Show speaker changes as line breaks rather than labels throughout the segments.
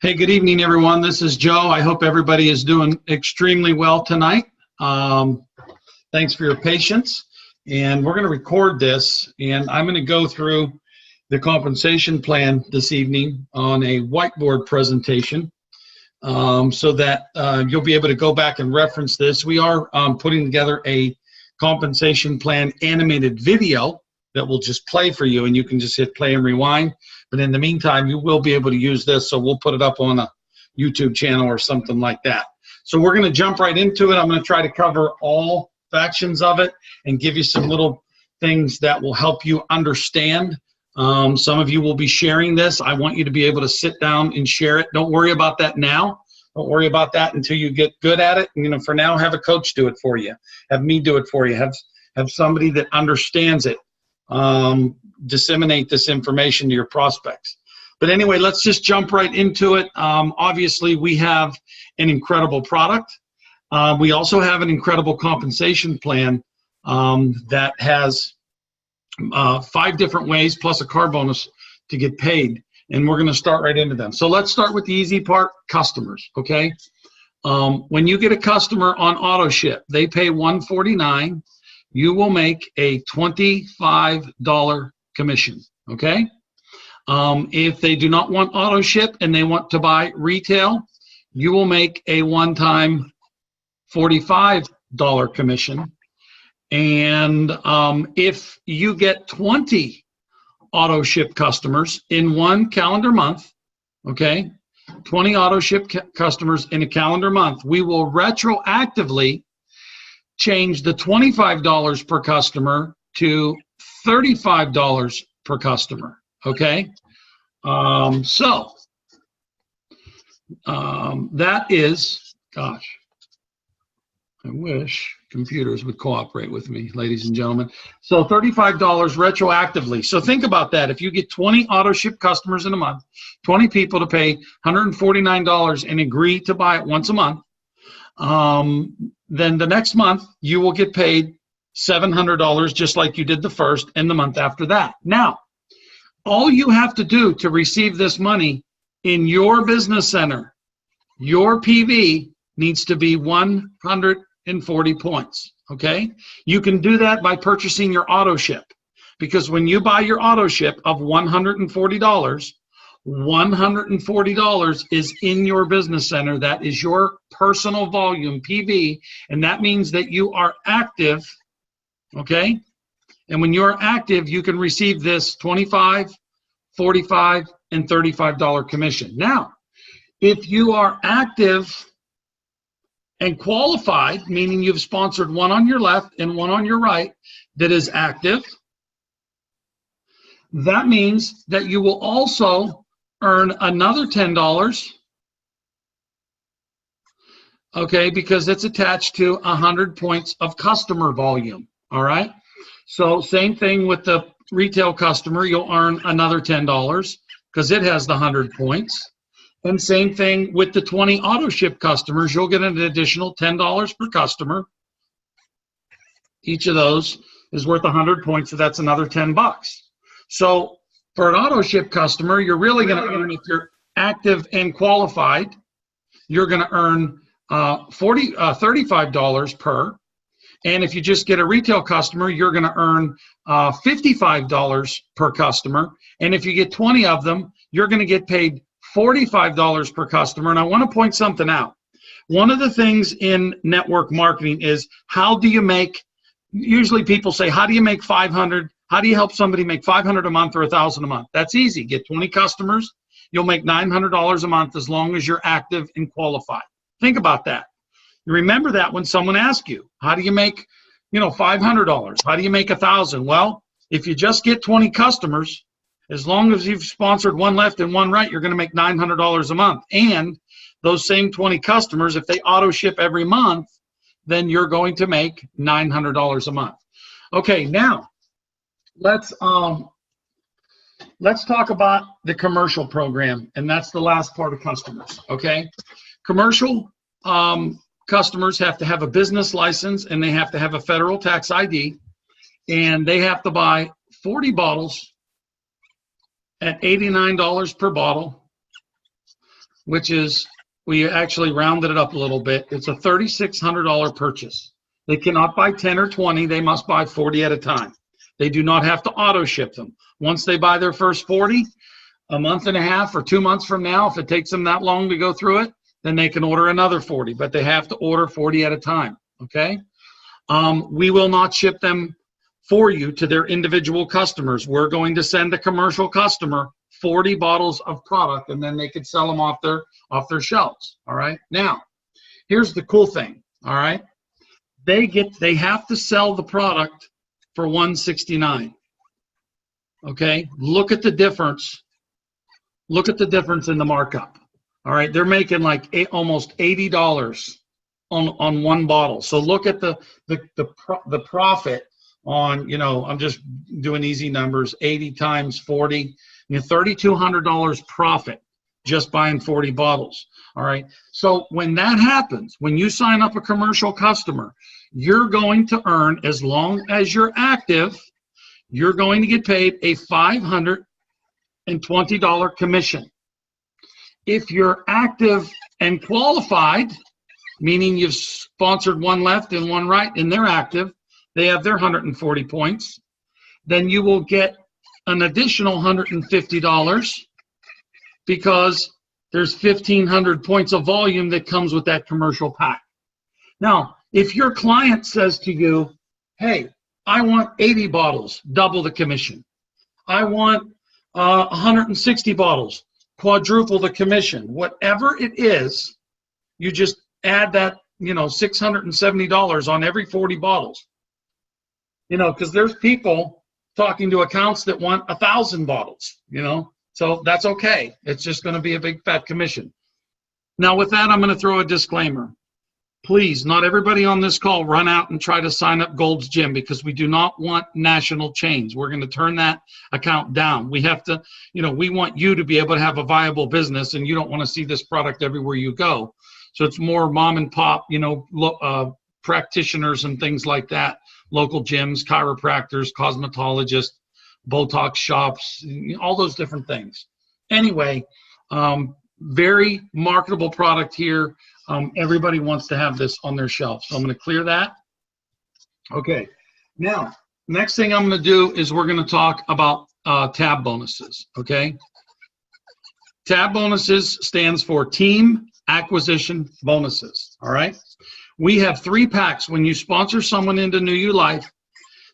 Hey, good evening, everyone. This is Joe. I hope everybody is doing extremely well tonight. Thanks for your patience. And we're going to record this, and I'm going to go through the compensation plan this evening on a whiteboard presentation so that you'll be able to go back and reference this. We are putting together a compensation plan animated video that will just play for you, and you can just hit play and rewind. But in the meantime, you will be able to use this, so we'll put it up on a YouTube channel or something like that. So we're going to jump right into it. I'm going to try to cover all factions of it and give you some little things that will help you understand. Some of you will be sharing this. I want you to be able to sit down and share it. Don't worry about that now. Don't worry about that until you get good at it. You know, for now, have a coach do it for you. Have me do it for you. Have somebody that understands it. Disseminate this information to your prospects. But anyway, let's just jump right into it. Obviously, we have an incredible product. We also have an incredible compensation plan that has 5 different ways plus a car bonus to get paid. And we're going to start right into them. So let's start with the easy part, customers, okay? When you get a customer on auto ship, they pay $149. You will make a $25 commission, okay? If they do not want auto ship and they want to buy retail, you will make a one-time $45 commission. And if you get 20 auto ship customers in one calendar month, okay, 20 auto ship customers in a calendar month, we will retroactively change the $25 per customer to $35 per customer, okay? That is, gosh, I wish computers would cooperate with me, ladies and gentlemen. So $35 retroactively. So think about that. If you get 20 auto ship customers in a month, 20 people to pay $149 and agree to buy it once a month, then the next month you will get paid $700 just like you did the first and the month after that. Now, all you have to do to receive this money in your business center, your PV needs to be 140 points, okay? You can do that by purchasing your auto ship, because when you buy your auto ship of $140, $140 is in your business center. That is your personal volume, PV, and that means that you are active, okay? And when you're active, you can receive this $25, $45, and $35 commission. Now, if you are active and qualified, meaning you've sponsored one on your left and one on your right that is active, that means that you will also earn another $10, okay, because it's attached to 100 points of customer volume, all right? So same thing with the retail customer, you'll earn another $10 because it has the 100 points. And same thing with the 20 auto ship customers, you'll get an additional $10 per customer. Each of those is worth 100 points, so that's another 10 bucks. So for an auto ship customer, you're really going to earn, if you're active and qualified, you're going to earn $35 per. And if you just get a retail customer, you're going to earn $55 per customer. And if you get 20 of them, you're going to get paid $45 per customer. And I want to point something out. One of the things in network marketing is, how do you make, usually people say, how do you make 500? How do you help somebody make 500 a month or 1,000 a month? That's easy. Get 20 customers. You'll make $900 a month as long as you're active and qualified. Think about that. Remember that when someone asks you, how do you make, $500? How do you make 1,000? Well, if you just get 20 customers, as long as you've sponsored one left and one right, you're going to make $900 a month. And those same 20 customers, if they auto ship every month, then you're going to make $900 a month. Okay, now let's talk about the commercial program, and that's the last part of customers. Okay, commercial customers have to have a business license, and they have to have a federal tax ID, and they have to buy 40 bottles at $89 per bottle. which is, we actually rounded it up a little bit. It's a $3,600 purchase. They cannot buy 10 or 20. They must buy 40 at a time. They do not have to auto ship them. Once they buy their first 40, a month and a half or 2 months from now, if it takes them that long to go through it, then they can order another 40, but they have to order 40 at a time, okay? We will not ship them for you to their individual customers. We're going to send a commercial customer 40 bottles of product, and then they could sell them off their shelves, all right? Now, here's the cool thing, all right? They have to sell the product for $169, okay? Look at the difference. Look at the difference in the markup, all right? They're making like almost $80 on one bottle. So look at the profit on, you know, I'm just doing easy numbers, 80 times 40, you know, $3,200 profit just buying 40 bottles, all right? So when that happens, when you sign up a commercial customer, you're going to earn, as long as you're active, you're going to get paid a $520 commission. If you're active and qualified, meaning you've sponsored one left and one right, and they're active, they have their 140 points, then you will get an additional $150 because there's 1,500 points of volume that comes with that commercial pack. Now, if your client says to you, hey, I want 80 bottles, double the commission. I want 160 bottles, quadruple the commission. Whatever it is, you just add that, you know, $670 on every 40 bottles. You know, because there's people talking to accounts that want 1,000 bottles, you know, so that's okay. It's just going to be a big fat commission. Now, with that, I'm going to throw a disclaimer. Please, not everybody on this call run out and try to sign up Gold's Gym, because we do not want national chains. We're going to turn that account down. We have to, you know, we want you to be able to have a viable business, and you don't want to see this product everywhere you go. So it's more mom and pop, you know, practitioners and things like that, local gyms, chiropractors, cosmetologists, Botox shops, all those different things. Anyway, very marketable product here. Everybody wants to have this on their shelf. So I'm going to clear that. Okay. Now, next thing I'm going to do is we're going to talk about tab bonuses. Okay. Tab bonuses stands for Team Acquisition Bonuses. All right. We have 3 packs. When you sponsor someone into NewULife,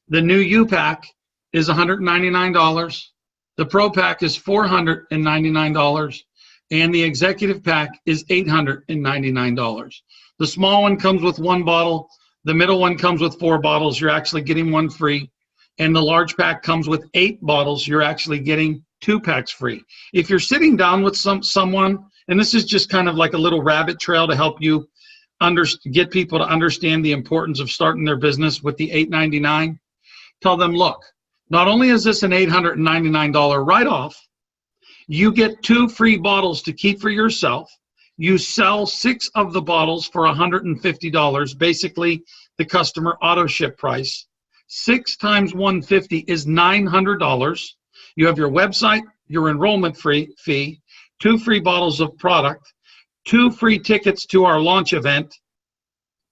the New U pack is $199. The Pro pack is $499. And the executive pack is $899. The small one comes with 1 bottle. The middle one comes with 4 bottles. You're actually getting 1 free. And the large pack comes with 8 bottles. You're actually getting 2 packs free. If you're sitting down with someone, and this is just kind of like a little rabbit trail to help you get people to understand the importance of starting their business with the $899, tell them, look, not only is this an $899 write-off, you get 2 free bottles to keep for yourself. You sell 6 of the bottles for $150, basically the customer auto ship price. 6 times 150 is $900. You have your website, your enrollment fee, 2 free bottles of product, 2 free tickets to our launch event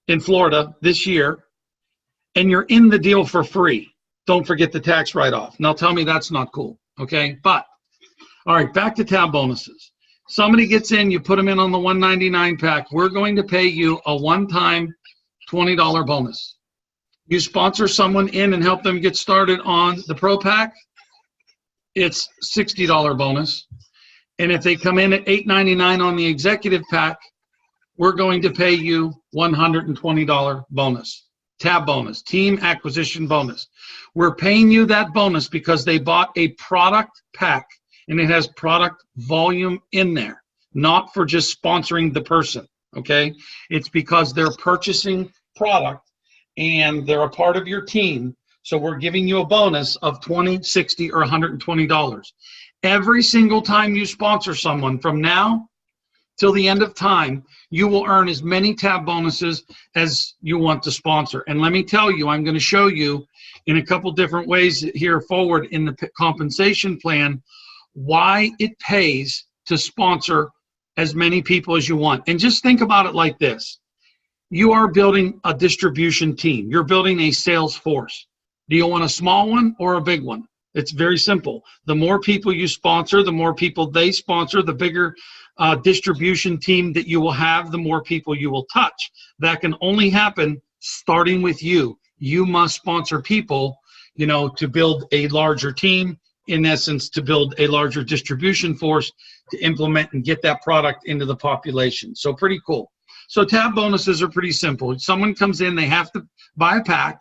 in Florida this year, and you're in the deal for free. Don't forget the tax write-off. Now tell me that's not cool, okay? But all right, back to tab bonuses. Somebody gets in, you put them in on the $199 pack. We're going to pay you a one-time $20 bonus. You sponsor someone in and help them get started on the Pro pack, it's $60 bonus. And if they come in at $899 on the executive pack, we're going to pay you $120 bonus. Tab bonus, team acquisition bonus. We're paying you that bonus because they bought a product pack, and it has product volume in there, not for just sponsoring the person, okay? It's because they're purchasing product and they're a part of your team, so we're giving you a bonus of $20, $60, or $120. Every single time you sponsor someone from now till the end of time, you will earn as many tab bonuses as you want to sponsor. And let me tell you, I'm going to show you in a couple different ways here forward in the compensation plan why it pays to sponsor as many people as you want. And just think about it like this. You are building a distribution team. You're building a sales force. Do you want a small one or a big one? It's very simple. The more people you sponsor, the more people they sponsor, the bigger distribution team that you will have, the more people you will touch. That can only happen starting with you. You must sponsor people, you know, to build a larger team, in essence, to build a larger distribution force to implement and get that product into the population. So pretty cool. So tab bonuses are pretty simple. Someone comes in, they have to buy a pack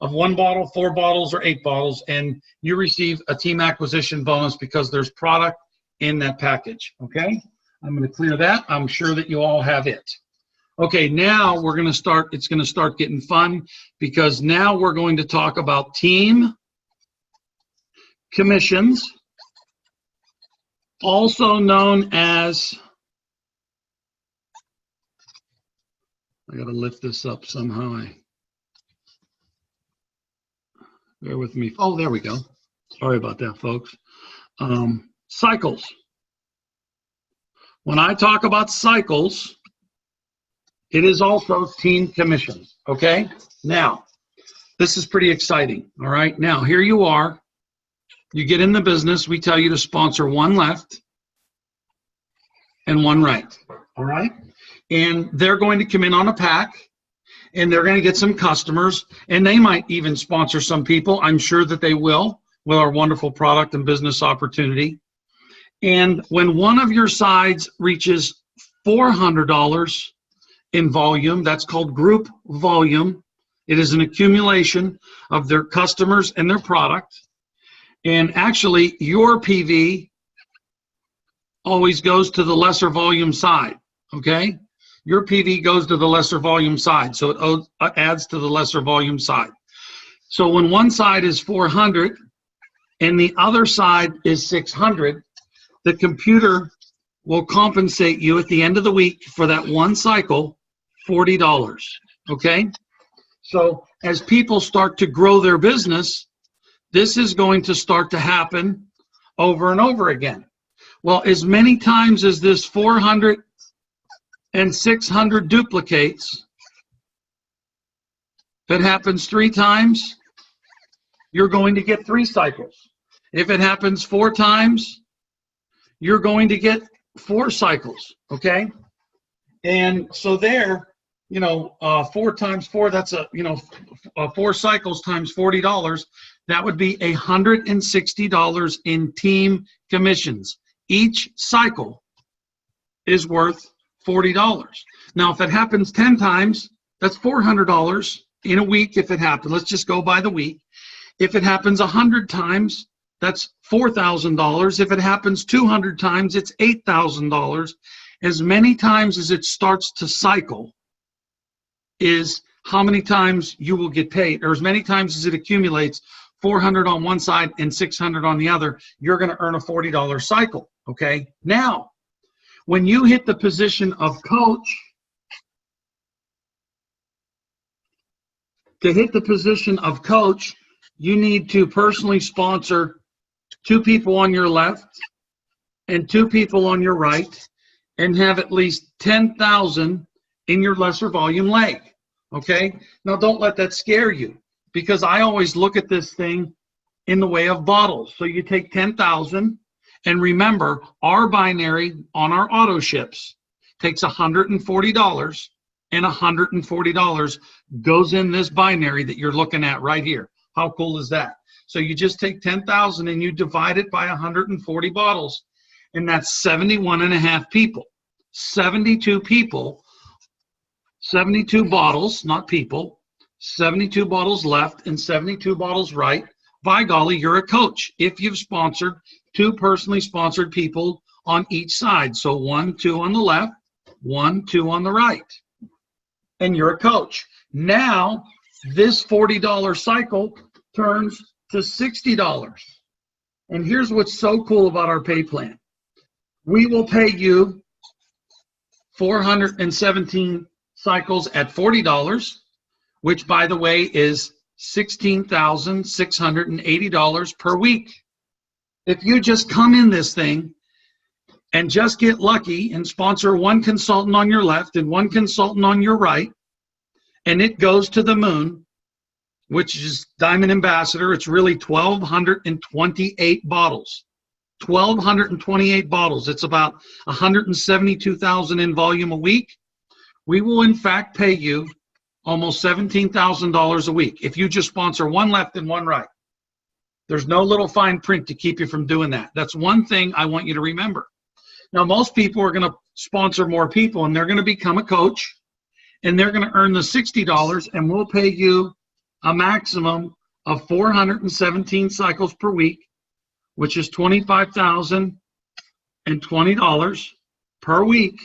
of 1 bottle, 4 bottles, or 8 bottles, and you receive a team acquisition bonus because there's product in that package, okay? I'm gonna clear that. I'm sure that you all have it. Okay, now we're gonna start, it's gonna start getting fun because now we're going to talk about team commissions, also known as, I gotta lift this up somehow. Bear with me. Oh, there we go. Sorry about that, folks. Cycles. When I talk about cycles, it is also team commissions, okay? Now, this is pretty exciting, all right? Now, here you are. You get in the business. We tell you to sponsor 1 left and 1 right, all right? And they're going to come in on a pack, and they're going to get some customers, and they might even sponsor some people. I'm sure that they will with our wonderful product and business opportunity. And when one of your sides reaches $400 in volume, that's called group volume. It is an accumulation of their customers and their product. And actually, your PV always goes to the lesser volume side, okay? Your PV goes to the lesser volume side, so it adds to the lesser volume side. So when one side is 400 and the other side is 600, the computer will compensate you at the end of the week for that one cycle, $40, okay? So as people start to grow their business, this is going to start to happen over and over again. Well, as many times as this 400 and 600 duplicates, if it happens 3 times, you're going to get 3 cycles. If it happens 4 times, you're going to get 4 cycles, okay? And so there, you know, 4 times 4, that's 4 cycles times $40. That would be $160 in team commissions. Each cycle is worth $40. Now, if it happens 10 times, that's $400 in a week if it happens. Let's just go by the week. If it happens 100 times, that's $4,000. If it happens 200 times, it's $8,000. As many times as it starts to cycle is how many times you will get paid, or as many times as it accumulates, 400 on one side and 600 on the other, you're going to earn a $40 cycle, okay? Now, when you hit the position of coach, to hit the position of coach, you need to personally sponsor 2 people on your left and 2 people on your right and have at least 10,000 in your lesser volume leg, okay? Now, don't let that scare you, because I always look at this thing in the way of bottles. So you take 10,000, and remember, our binary on our auto ships takes $140, and $140 goes in this binary that you're looking at right here. How cool is that? So you just take 10,000 and you divide it by 140 bottles, and that's 71.5 people. 72 people, 72 bottles, not people, 72 bottles left and 72 bottles right. By golly, you're a coach if you've sponsored 2 personally sponsored people on each side. So 1, 2 on the left, 1, 2 on the right. And you're a coach. Now, this $40 cycle turns to $60. And here's what's so cool about our pay plan. We will pay you 417 cycles at $40, which, by the way, is $16,680 per week. If you just come in this thing and just get lucky and sponsor one consultant on your left and one consultant on your right, and it goes to the moon, which is Diamond Ambassador. It's really 1,228 bottles. 1,228 bottles. It's about 172,000 in volume a week. We will, in fact, pay you almost $17,000 a week if you just sponsor one left and one right. There's no little fine print to keep you from doing that. That's one thing I want you to remember. Now, most people are going to sponsor more people, and they're going to become a coach, and they're going to earn the $60, and we'll pay you a maximum of 417 cycles per week, which is $25,020 per week,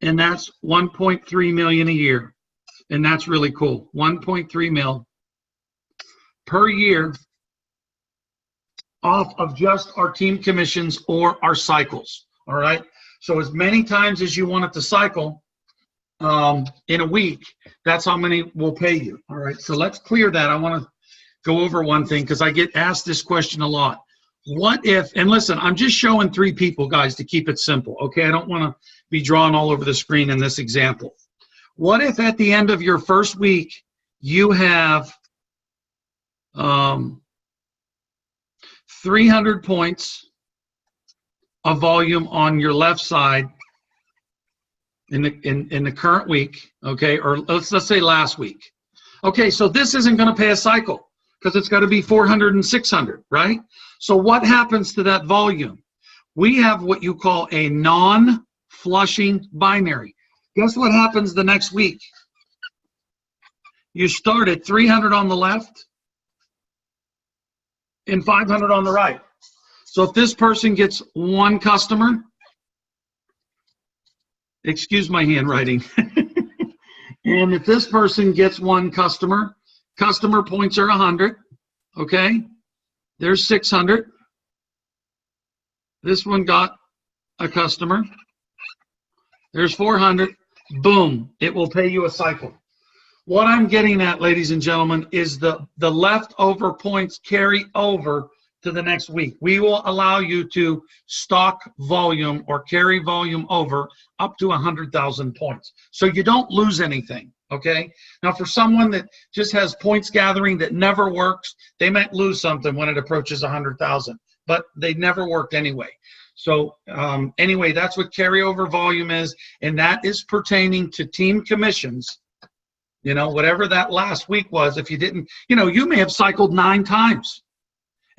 and that's $1.3 million a year, and that's really cool. 1.3 mil per year off of just our team commissions or our cycles. All right. So as many times as you want it to cycle in a week, that's how many we'll pay you. All right. So let's clear that. I want to go over one thing because I get asked this question a lot. What if, and listen, I'm just showing 3 people, guys, to keep it simple. Okay. I don't want to be drawn all over the screen in this example. What if at the end of your first week, you have 300 points of volume on your left side in the current week, okay, or let's say last week. Okay, so this isn't going to pay a cycle because it's got to be 400 and 600, right? So what happens to that volume? We have what you call a non-flushing binary. Guess what happens the next week? You start at 300 on the left and 500 on the right. So if this person gets one customer, excuse my handwriting, and if this person gets one customer, customer points are 100, okay? There's 600. This one got a customer. There's 400. Boom, it will pay you a cycle. What I'm getting at, ladies and gentlemen, is the leftover points carry over to the next week. We will allow you to stock volume or carry volume over up to 100,000 points. So you don't lose anything, okay? Now, for someone that just has points gathering that never works, they might lose something when it approaches 100,000, but they never worked anyway. So anyway, that's what carryover volume is, and that is pertaining to team commissions. You know, whatever that last week was, if you didn't, you know, you may have cycled 9 times.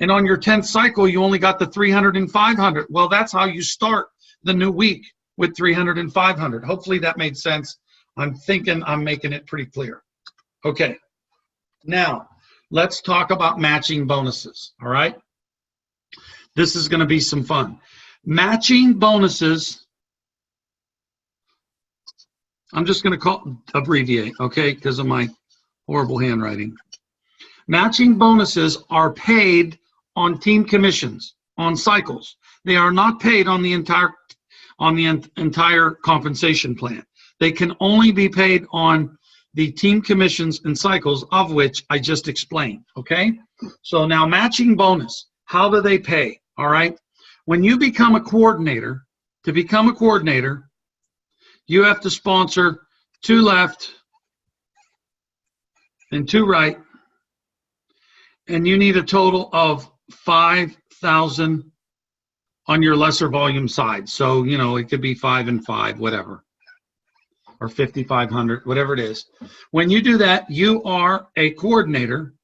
And on your 10th cycle, you only got the 300 and 500. Well, that's how you start the new week, with 300 and 500. Hopefully that made sense. I'm thinking I'm making it pretty clear. Okay. Now, let's talk about matching bonuses, all right? This is going to be some fun. Matching bonuses, I'm just going to abbreviate, okay, because of my horrible handwriting. Matching bonuses are paid on team commissions, on cycles. They are not paid on the entire compensation plan. They can only be paid on the team commissions and cycles, of which I just explained, okay? So now matching bonus, how do they pay, all right? When you become a coordinator, to become a coordinator, you have to sponsor 2 left and 2 right, and you need a total of 5,000 on your lesser volume side. So, you know, it could be 5 and 5, whatever, or 5,500, whatever it is. When you do that, you are a coordinator,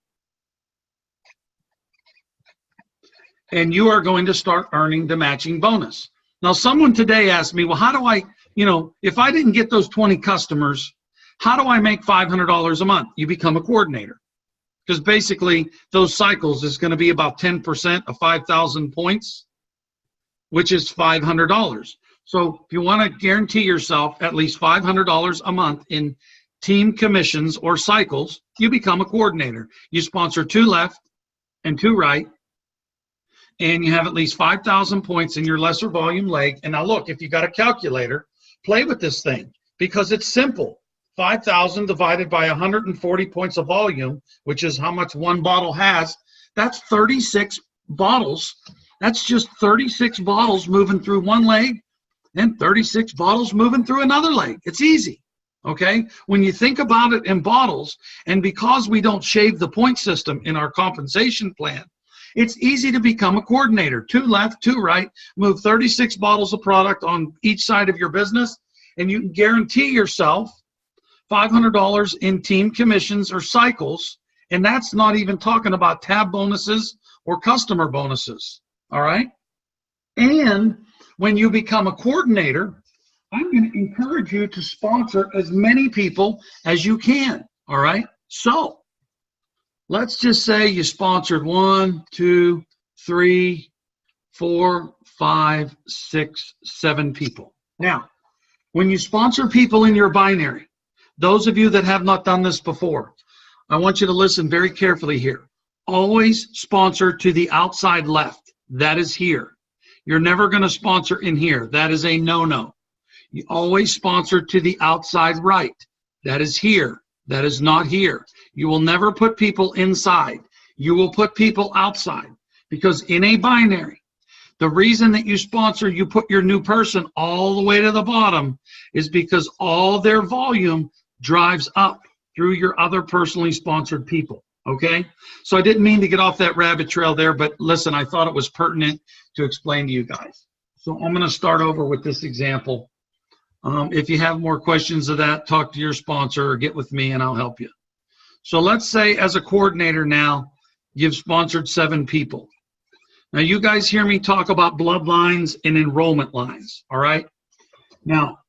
and you are going to start earning the matching bonus. Now, someone today asked me, well, how do I, you know, if I didn't get those 20 customers, how do I make $500 a month? You become a coordinator. Because basically, those cycles is going to be about 10% of 5,000 points, which is $500. So if you want to guarantee yourself at least $500 a month in team commissions or cycles, you become a coordinator. You sponsor 2 left and 2 right, and you have at least 5,000 points in your lesser volume leg. And now look, if you got a calculator, play with this thing because it's simple. 5,000 divided by 140 points of volume, which is how much one bottle has, that's 36 bottles That's just 36 bottles moving through one leg and 36 bottles moving through another leg. It's easy, okay? When you think about it in bottles, and because we don't shave the point system in our compensation plan, it's easy to become a coordinator. 2 left, 2 right, move 36 bottles of product on each side of your business, and you can guarantee yourself $500 in team commissions or cycles, and that's not even talking about tab bonuses or customer bonuses, all right? And when you become a coordinator, I'm going to encourage you to sponsor as many people as you can, all right? So let's just say you sponsored 1, 2, 3, 4, 5, 6, 7 people. Now, when you sponsor people in your binary, those of you that have not done this before, I want you to listen very carefully here. Always sponsor to the outside left. That is here. You're never going to sponsor in here. That is a no-no. You always sponsor to the outside right. That is here. That is not here. You will never put people inside. You will put people outside, because in a binary, the reason that you sponsor, you put your new person all the way to the bottom, is because all their volume drives up through your other personally sponsored people, okay? So I didn't mean to get off that rabbit trail there, but listen, I thought it was pertinent to explain to you guys. So I'm going to start over with this example. If you have more questions of that, talk to your sponsor or get with me and I'll help you. So let's say as a coordinator now, you've sponsored 7 people. Now you guys hear me talk about bloodlines and enrollment lines, all right? Now,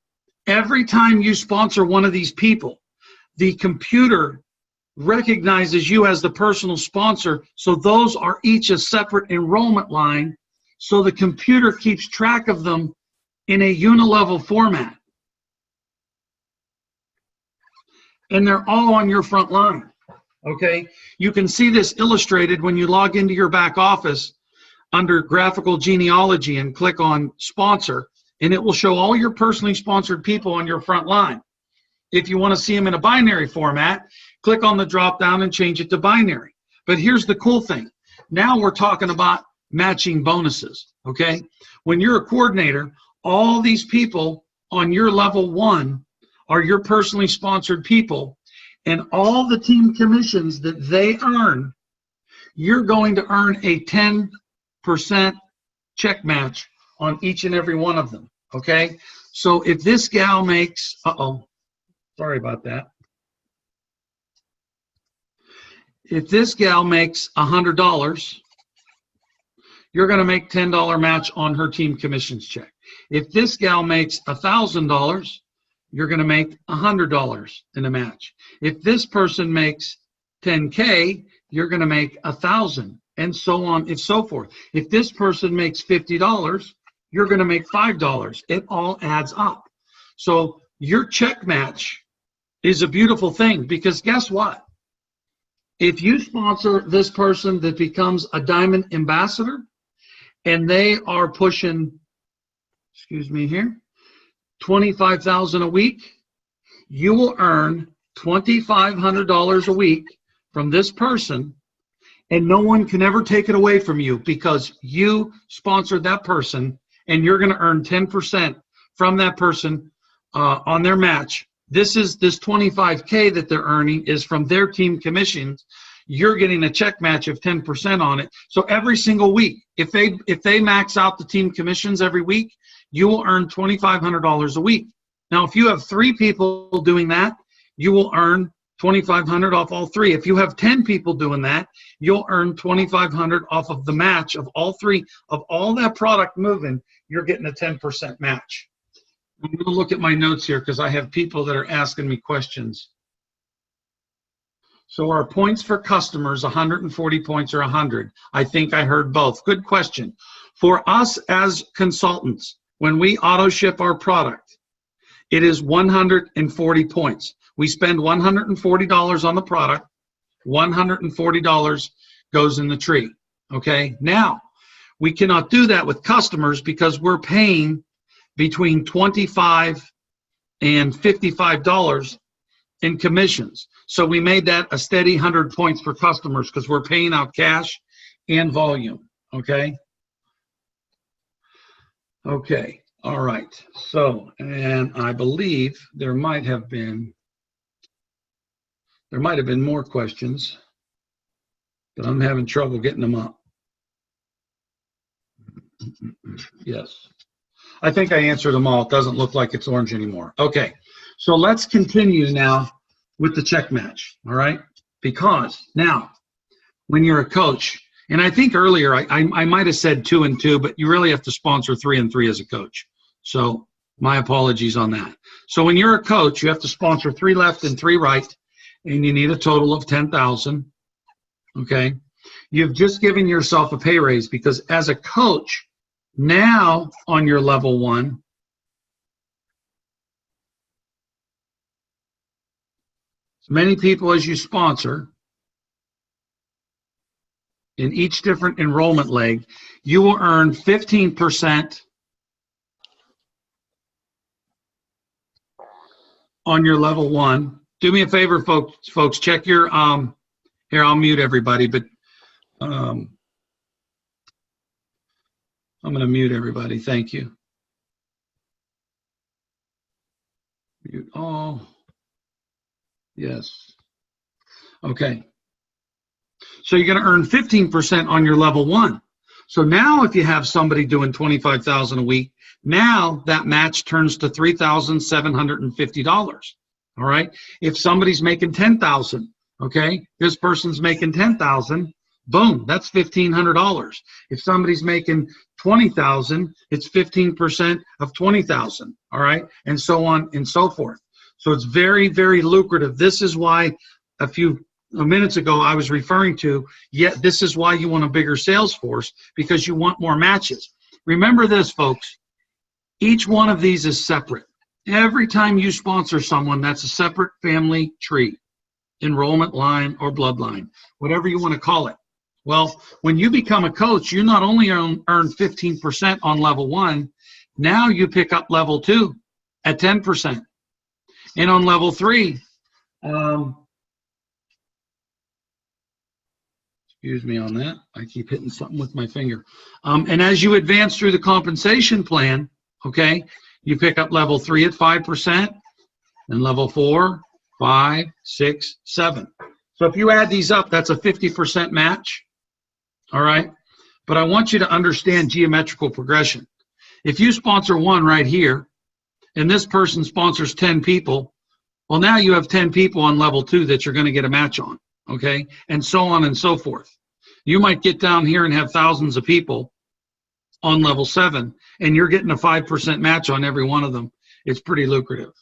every time you sponsor one of these people, the computer recognizes you as the personal sponsor, so those are each a separate enrollment line, so the computer keeps track of them in a unilevel format. And they're all on your front line, okay? You can see this illustrated when you log into your back office under graphical genealogy and click on sponsor, and it will show all your personally sponsored people on your front line. If you want to see them in a binary format, click on the drop down and change it to binary. But here's the cool thing. Now we're talking about matching bonuses, okay? When you're a coordinator, all these people on your level 1 are your personally sponsored people, and all the team commissions that they earn, you're going to earn a 10% check match on each and every one of them, okay? So if this gal makes, sorry about that. If this gal makes $100, you're going to make $10 match on her team commissions check. If this gal makes $1,000, you're going to make $100 in a match. If this person makes 10K, you're going to make 1,000, and so on and so forth. If this person makes $50, you're going to make $5. It all adds up. So your check match is a beautiful thing, because guess what? If you sponsor this person that becomes a diamond ambassador and they are pushing, excuse me here, $25,000 a week, you will earn $2,500 a week from this person, and no one can ever take it away from you, because you sponsored that person, and you're going to earn 10% from that person on their match. This 25K that they're earning is from their team commissions. You're getting a check match of 10% on it. So every single week, if they max out the team commissions every week, you will earn $2,500 a week. Now, if you have 3 people doing that, you will earn $2,500 off all 3. If you have 10 people doing that, you'll earn $2,500 off of the match of all 3 of all that product moving. You're getting a 10% match. I'm going to look at my notes here because I have people that are asking me questions. So our points for customers, 140 points or 100? I think I heard both. Good question. For us as consultants, when we auto ship our product, it is 140 points. We spend $140 on the product. $140 goes in the tree. Okay. Now, we cannot do that with customers because we're paying between $25 and $55 in commissions. So we made that a steady 100 points for customers because we're paying out cash and volume. Okay. Okay. All right. So, and I believe there might have been more questions, but I'm having trouble getting them up. Yes. I think I answered them all. It doesn't look like it's orange anymore. Okay. So let's continue now with the check match. All right. Because now, when you're a coach, and I think earlier I might have said 2 and 2, but you really have to sponsor 3 and 3 as a coach. So my apologies on that. So when you're a coach, you have to sponsor 3 left and 3 right, and you need a total of 10,000. Okay. You've just given yourself a pay raise because as a coach, now on your level 1, as many people as you sponsor in each different enrollment leg, you will earn 15% on your level 1. Do me a favor, folks, check your, here, I'll mute everybody, but I'm going to mute everybody. Thank you. Mute all. Yes. Okay. So you're going to earn 15% on your level 1. So now if you have somebody doing $25,000 a week, now that match turns to $3,750. All right. If somebody's making 10,000, okay, this person's making 10,000, boom, that's $1,500. If somebody's making 20,000, it's 15% of 20,000. All right, and so on and so forth. So it's very, very lucrative. This is why a few minutes ago I was referring to, this is why you want a bigger sales force, because you want more matches. Remember this, folks, each one of these is separate. Every time you sponsor someone, that's a separate family tree, enrollment line or bloodline, whatever you want to call it. Well, when you become a coach, you not only earn 15% on level 1, now you pick up level 2 at 10%. And on level 3, excuse me on that, I keep hitting something with my finger. And as you advance through the compensation plan, okay, you pick up level 3 at 5%, and level 4, 5, 6, 7. So if you add these up, that's a 50% match. All right. But I want you to understand geometrical progression. If you sponsor one right here, and this person sponsors 10 people, well, now you have 10 people on level 2 that you're going to get a match on. Okay. And so on and so forth. You might get down here and have thousands of people on level 7, and you're getting a 5% match on every one of them. It's pretty lucrative.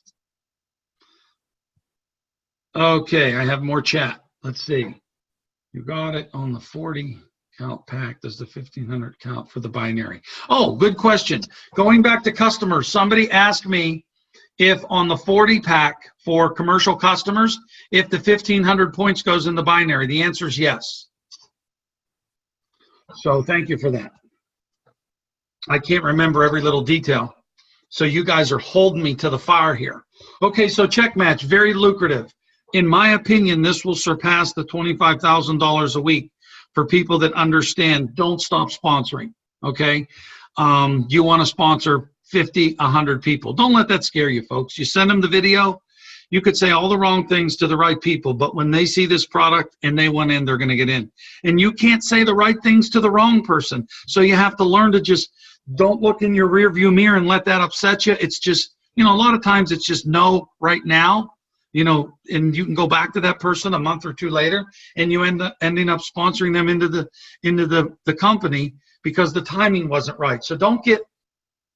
Okay, I have more chat. Let's see. You got it on the 40 count pack. Does the 1,500 count for the binary? Oh, good question. Going back to customers, somebody asked me if on the 40 pack for commercial customers, if the 1,500 points goes in the binary. The answer is yes. So thank you for that. I can't remember every little detail. So you guys are holding me to the fire here. Okay, so check match, very lucrative. In my opinion, this will surpass the $25,000 a week for people that understand. Don't stop sponsoring, okay? You want to sponsor 50, 100 people. Don't let that scare you, folks. You send them the video, you could say all the wrong things to the right people, but when they see this product and they want in, they're going to get in. And you can't say the right things to the wrong person. So you have to learn to just don't look in your rearview mirror and let that upset you. It's just, you know, a lot of times it's just no right now, you know, and you can go back to that person a month or 2 later, and you end up ending up sponsoring them into the company because the timing wasn't right. So don't get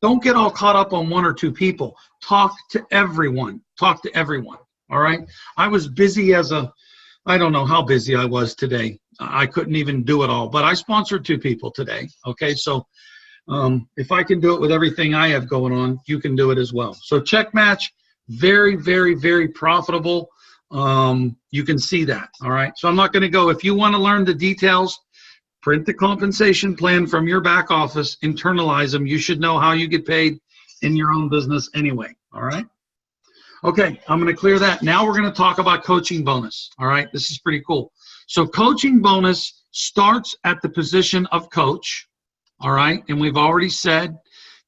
all caught up on 1 or 2 people. Talk to everyone. Talk to everyone. All right. I was busy I don't know how busy I was today. I couldn't even do it all, but I sponsored 2 people today. Okay. So if I can do it with everything I have going on, you can do it as well. So check match, very, very, very profitable. You can see that. All right. So I'm not going to go. If you want to learn the details, print the compensation plan from your back office, internalize them. You should know how you get paid in your own business anyway. All right. Okay. I'm going to clear that. Now we're going to talk about coaching bonus. All right. This is pretty cool. So coaching bonus starts at the position of coach. All right. And we've already said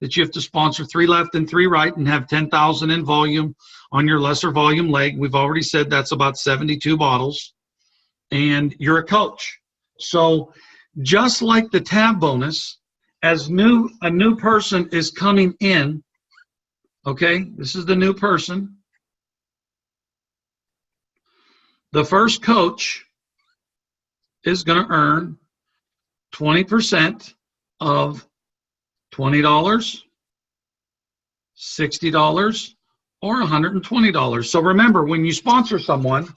that you have to sponsor 3 left and 3 right and have 10,000 in volume on your lesser volume leg. We've already said that's about 72 bottles. And you're a coach. So just like the tab bonus, as a new person is coming in, okay, this is the new person. The first coach is going to earn 20% of $20, $60, or $120. So remember, when you sponsor someone,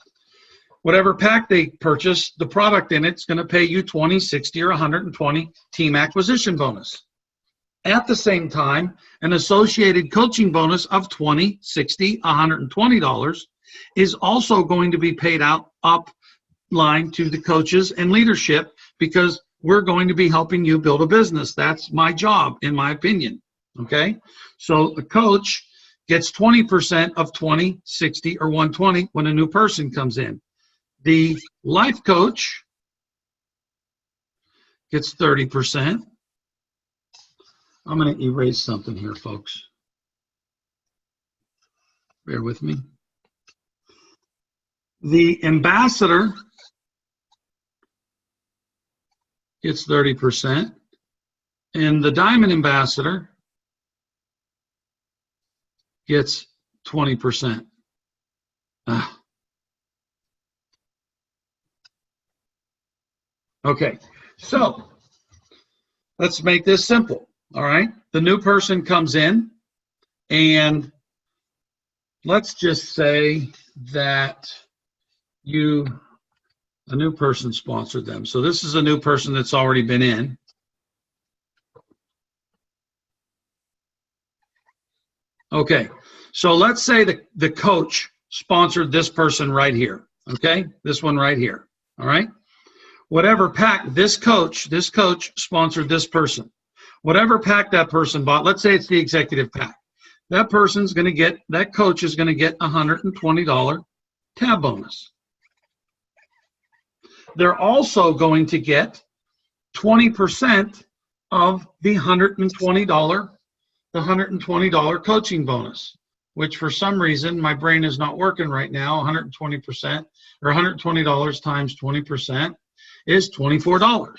whatever pack they purchase, the product in it's going to pay you 20, 60, or 120 team acquisition bonus. At the same time, an associated coaching bonus of $20, $60, $120 is also going to be paid out upline to the coaches and leadership, because we're going to be helping you build a business. That's my job, in my opinion. Okay? So the coach gets 20% of 20, 60, or 120 when a new person comes in. The life coach gets 30%. I'm going to erase something here, folks. Bear with me. The ambassador gets 30%, and the diamond ambassador gets 20%. Okay, so let's make this simple. All right, the new person comes in, and let's just say that a new person sponsored them. So this is a new person that's already been in. Okay, so let's say the coach sponsored this person right here. Okay, this one right here. All right, whatever pack this coach sponsored this person. Whatever pack that person bought, let's say it's the executive pack. That person's going to get, that coach is going to get $120 tab bonus. They're also going to get 20% of the $120 coaching bonus, which for some reason my brain is not working right now. 120% or $120 times 20% is $24.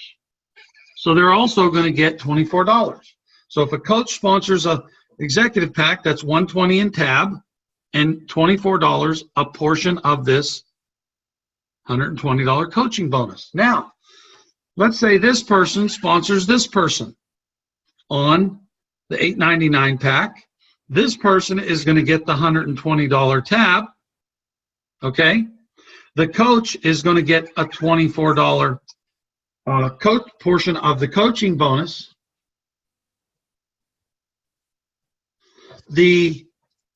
So they're also going to get $24. So if a coach sponsors a executive pack, that's $120 in tab and $24 a portion of this $120 coaching bonus. Now, let's say this person sponsors this person on the $8.99 pack. This person is going to get the $120 tab. Okay, the coach is going to get a $24 coach portion of the coaching bonus. The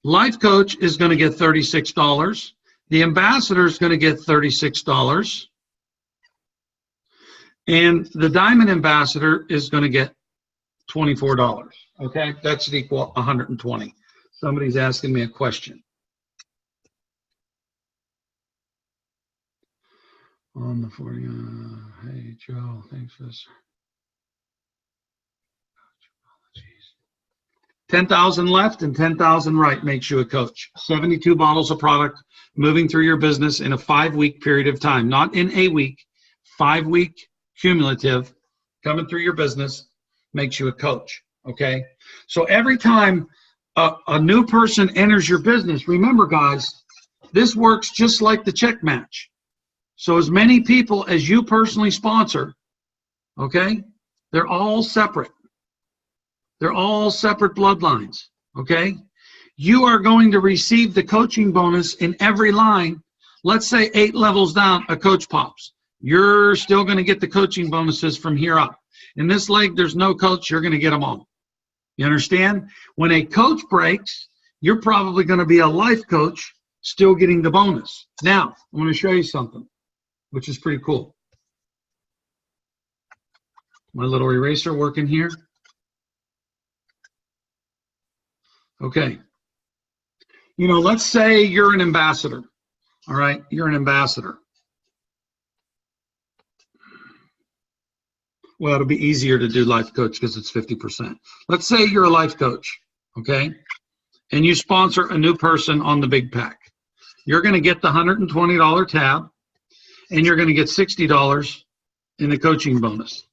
life coach is going to get $36. The ambassador is going to get $36. And the diamond ambassador is going to get $24. Okay, that should equal 120. Somebody's asking me a question. On the 40, hey Joe, thanks for this. 10,000 left and 10,000 right makes you a coach. 72 bottles of product moving through your business in a 5-week period of time, not in a week, 5-week cumulative coming through your business makes you a coach. Okay, so every time a new person enters your business, remember guys, this works just like the check match. So as many people as you personally sponsor, okay, they're all separate. They're all separate bloodlines, okay? You are going to receive the coaching bonus in every line. Let's say 8 levels down, a coach pops. You're still going to get the coaching bonuses from here up. In this leg, there's no coach. You're going to get them all. You understand? When a coach breaks, you're probably going to be a life coach still getting the bonus. Now, I'm going to show you something, which is pretty cool. My little eraser working here. Okay. You know, let's say you're an ambassador. All right, you're an ambassador. Well, it'll be easier to do life coach because it's 50%. Let's say you're a life coach, okay, and you sponsor a new person on the big pack. You're going to get the $120 tab, and you're going to get $60 in the coaching bonus.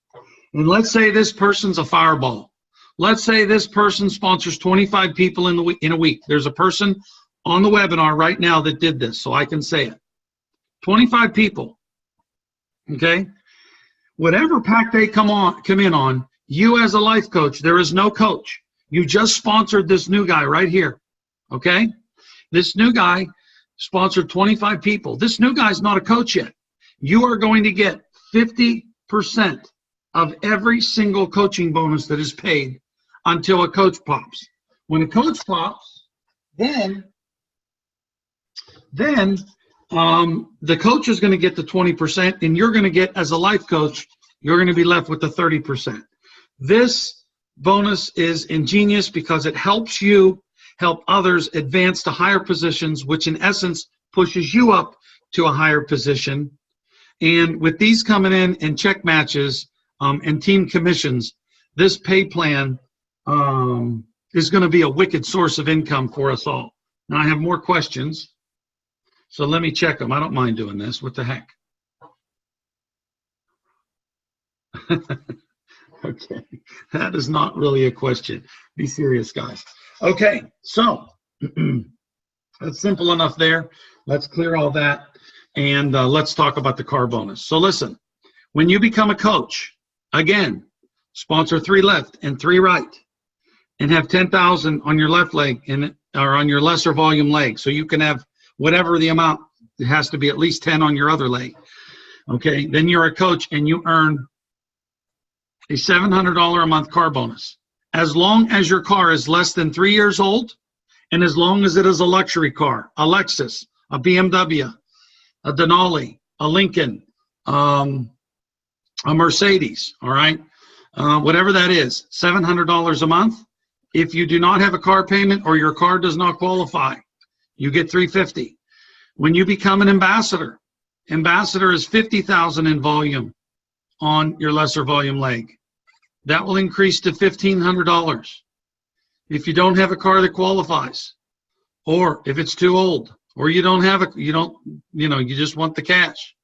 And let's say this person's a fireball. Let's say this person sponsors 25 people in a week. There's a person on the webinar right now that did this, so I can say it. 25 people, okay? Whatever pack they come in on, you as a life coach, there is no coach. You just sponsored this new guy right here, okay? This new guy sponsored 25 people. This new guy's not a coach yet. You are going to get 50% of every single coaching bonus that is paid until a coach pops. When a coach pops, then the coach is going to get the 20%, and you're going to get, as a life coach, you're going to be left with the 30%. This bonus is ingenious because it helps you help others advance to higher positions, which in essence pushes you up to a higher position. And with these coming in and check matches and team commissions, this pay plan is going to be a wicked source of income for us all. Now, I have more questions, so let me check them. I don't mind doing this. What the heck? Okay, that is not really a question. Be serious, guys. Okay, so that's simple enough there. Let's clear all that, and let's talk about the car bonus. So listen, when you become a coach, again, sponsor 3 left and 3 right, and have 10,000 on your left leg or on your lesser volume leg, so you can have whatever the amount. It has to be at least 10 on your other leg. Okay, then you're a coach and you earn a $700 a month car bonus. As long as your car is less than 3 years old, and as long as it is a luxury car, a Lexus, a BMW, a Denali, a Lincoln, a Mercedes, all right? Whatever that is, $700 a month. If you do not have a car payment or your car does not qualify, you get $350. When you become an ambassador, ambassador is $50,000 in volume on your lesser volume leg. That will increase to $1,500. If you don't have a car that qualifies, or if it's too old, or you don't have you just want the cash,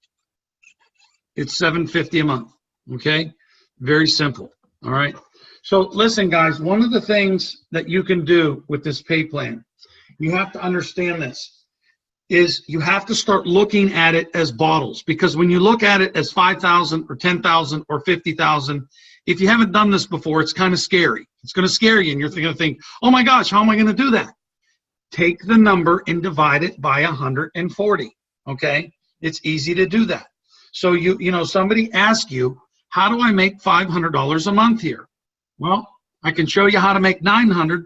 it's $750 a month. Okay, very simple. All right. So listen, guys, one of the things that you can do with this pay plan, you have to understand this, is you have to start looking at it as bottles, because when you look at it as 5,000 or 10,000 or 50,000, if you haven't done this before, it's kind of scary. It's going to scare you, and you're going to think, oh my gosh, how am I going to do that? Take the number and divide it by 140. Okay, it's easy to do that. So somebody asks you, how do I make $500 a month here? Well, I can show you how to make $900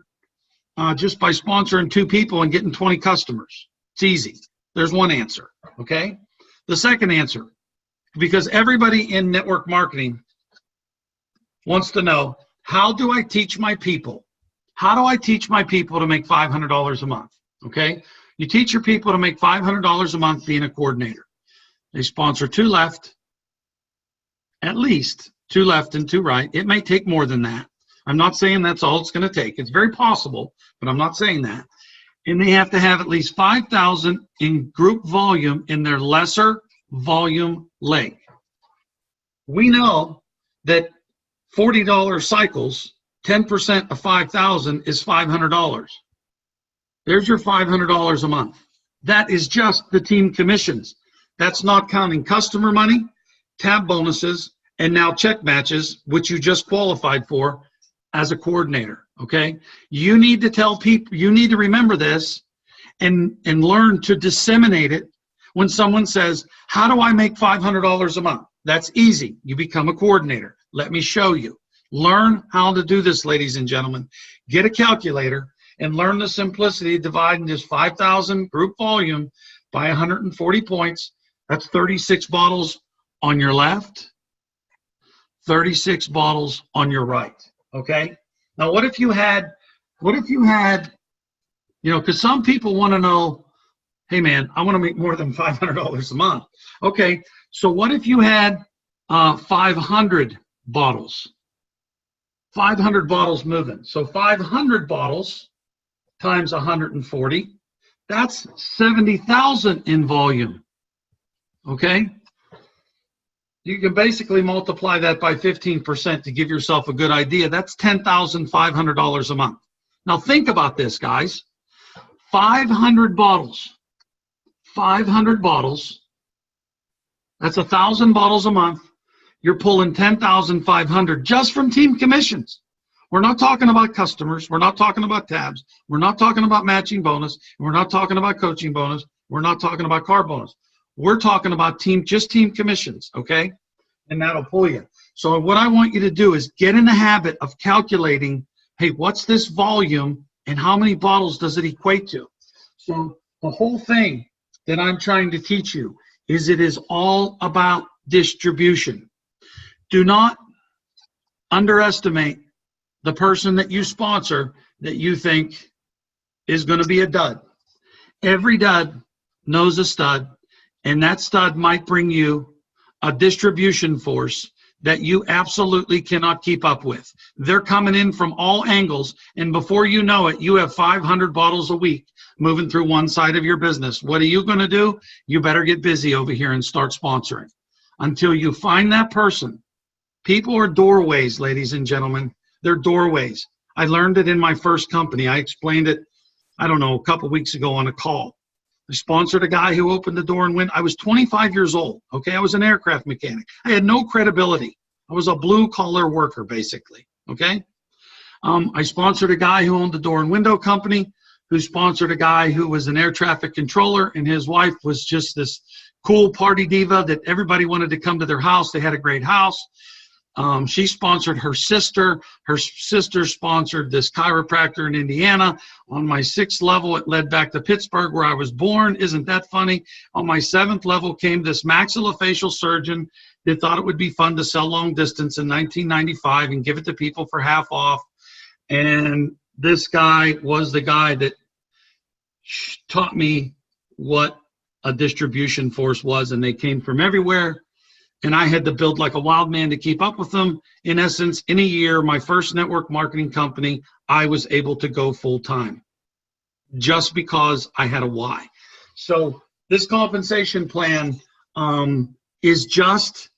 just by sponsoring 2 people and getting 20 customers. It's easy. There's one answer, okay? The second answer, because everybody in network marketing wants to know, how do I teach my people? How do I teach my people to make $500 a month, okay? You teach your people to make $500 a month being a coordinator. They sponsor 2 left, at least 2 left and 2 right. It may take more than that. I'm not saying that's all it's going to take. It's very possible, but I'm not saying that. And they have to have at least 5,000 in group volume in their lesser volume leg. We know that $40 cycles, 10% of 5,000 is $500. There's your $500 a month. That is just the team commissions. That's not counting customer money, tab bonuses, and now check matches, which you just qualified for as a coordinator, okay? You need to tell people, you need to remember this and learn to disseminate it when someone says, how do I make $500 a month? That's easy. You become a coordinator. Let me show you. Learn how to do this, ladies and gentlemen. Get a calculator and learn the simplicity of dividing this 5,000 group volume by 140 points. That's 36 bottles on your left, 36 bottles on your right. Okay. Now, what if you had, because some people want to know, hey man, I want to make more than $500 a month. Okay. So what if you had 500 bottles. 500 bottles moving. So 500 bottles times 140, that's 70,000 in volume. Okay? You can basically multiply that by 15% to give yourself a good idea. That's $10,500 a month. Now think about this, guys. 500 bottles. 500 bottles. That's 1,000 bottles a month. You're pulling 10,500 just from team commissions. We're not talking about customers. We're not talking about tabs. We're not talking about matching bonus. We're not talking about coaching bonus. We're not talking about car bonus. We're talking about just team commissions, okay? And that'll pull you. So what I want you to do is get in the habit of calculating, hey, what's this volume and how many bottles does it equate to? So the whole thing that I'm trying to teach you is it is all about distribution. Do not underestimate the person that you sponsor that you think is going to be a dud. Every dud knows a stud, and that stud might bring you a distribution force that you absolutely cannot keep up with. They're coming in from all angles, and before you know it, you have 500 bottles a week moving through one side of your business. What are you going to do? You better get busy over here and start sponsoring. Until you find that person. People are doorways, ladies and gentlemen. They're doorways. I learned it in my first company. I explained it, I don't know, a couple weeks ago on a call. I sponsored a guy who opened the door and went. I was 25 years old, okay? I was an aircraft mechanic. I had no credibility. I was a blue-collar worker, basically, okay? I sponsored a guy who owned the door and window company, who sponsored a guy who was an air traffic controller, and his wife was just this cool party diva that everybody wanted to come to their house. They had a great house. She sponsored her sister. Her sister sponsored this chiropractor in Indiana. On my 6th level, it led back to Pittsburgh, where I was born. Isn't that funny? On my 7th level came this maxillofacial surgeon that thought it would be fun to sell long distance in 1995 and give it to people for half off. And this guy was the guy that taught me what a distribution force was, and they came from everywhere. And I had to build like a wild man to keep up with them. In essence, in a year, my first network marketing company, I was able to go full time just because I had a why. So this compensation plan is just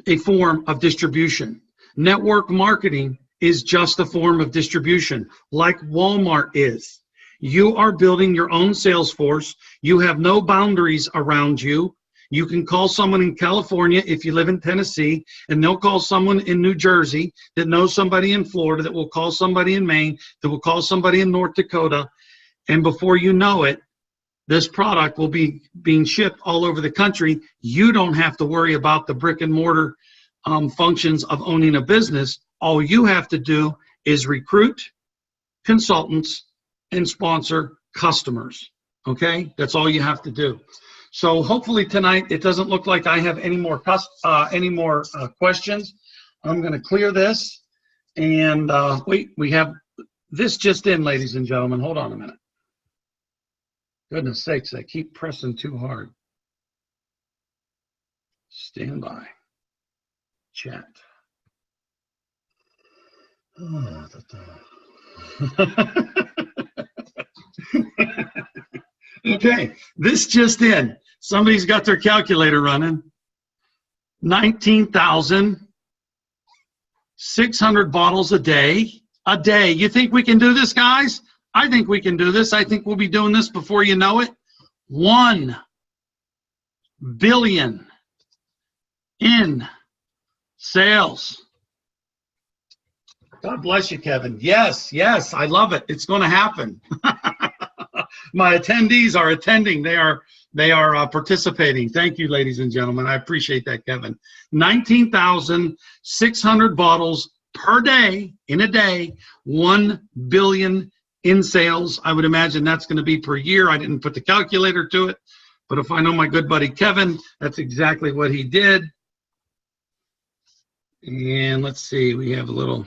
a form of distribution. Network marketing is just a form of distribution, like Walmart is. You are building your own sales force. You have no boundaries around you. You can call someone in California if you live in Tennessee, and they'll call someone in New Jersey that knows somebody in Florida, that will call somebody in Maine, that will call somebody in North Dakota. And before you know it, this product will be being shipped all over the country. You don't have to worry about the brick and mortar functions of owning a business. All you have to do is recruit consultants and sponsor customers. Okay? That's all you have to do. So hopefully tonight, it doesn't look like I have any more questions. I'm going to clear this. And wait, we have this just in, ladies and gentlemen. Hold on a minute. Goodness sakes, I keep pressing too hard. Stand by. Chat. Okay, this just in. Somebody's got their calculator running. 19,600 bottles a day. A day. You think we can do this, guys? I think we can do this. I think we'll be doing this before you know it. 1 billion in sales. God bless you, Kevin. Yes, yes, I love it. It's going to happen. My attendees are attending. They are participating. Thank you, ladies and gentlemen. I appreciate that, Kevin. 19,600 bottles per day, in a day, 1 billion in sales. I would imagine that's going to be per year. I didn't put the calculator to it, but if I know my good buddy Kevin, that's exactly what he did. And let's see, we have a little.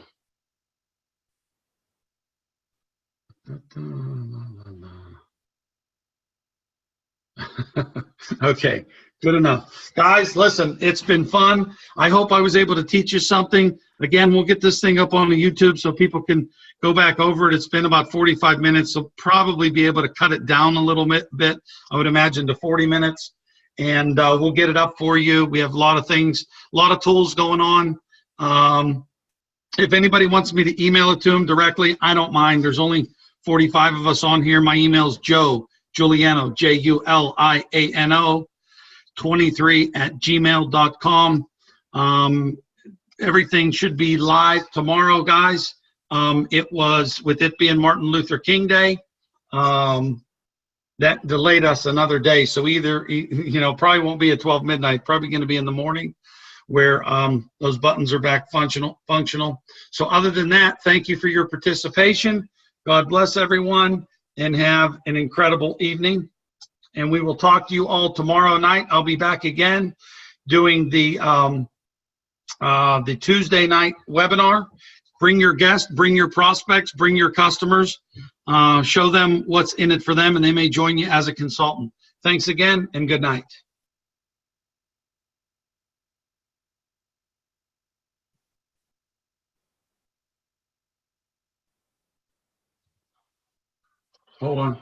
Okay, Good enough. Guys, listen, it's been fun. I hope I was able to teach you something. Again, we'll get this thing up on the YouTube so people can go back over it. It's been about 45 minutes, so probably be able to cut it down a little bit, I would imagine, to 40 minutes. And we'll get it up for you. We have a lot of things, a lot of tools going on. If anybody wants me to email it to them directly, I don't mind. There's only 45 of us on here. My email is Joe Juliano, Juliano, 23@gmail.com. Everything should be live tomorrow, guys. It was, with it being Martin Luther King Day, that delayed us another day. So either, probably won't be at 12 midnight, probably going to be in the morning, where those buttons are back functional. So other than that, thank you for your participation. God bless everyone, and have an incredible evening. And we will talk to you all tomorrow night. I'll be back again doing the Tuesday night webinar. Bring your guests, bring your prospects, bring your customers, show them what's in it for them, and they may join you as a consultant. Thanks again, and good night. Hold on.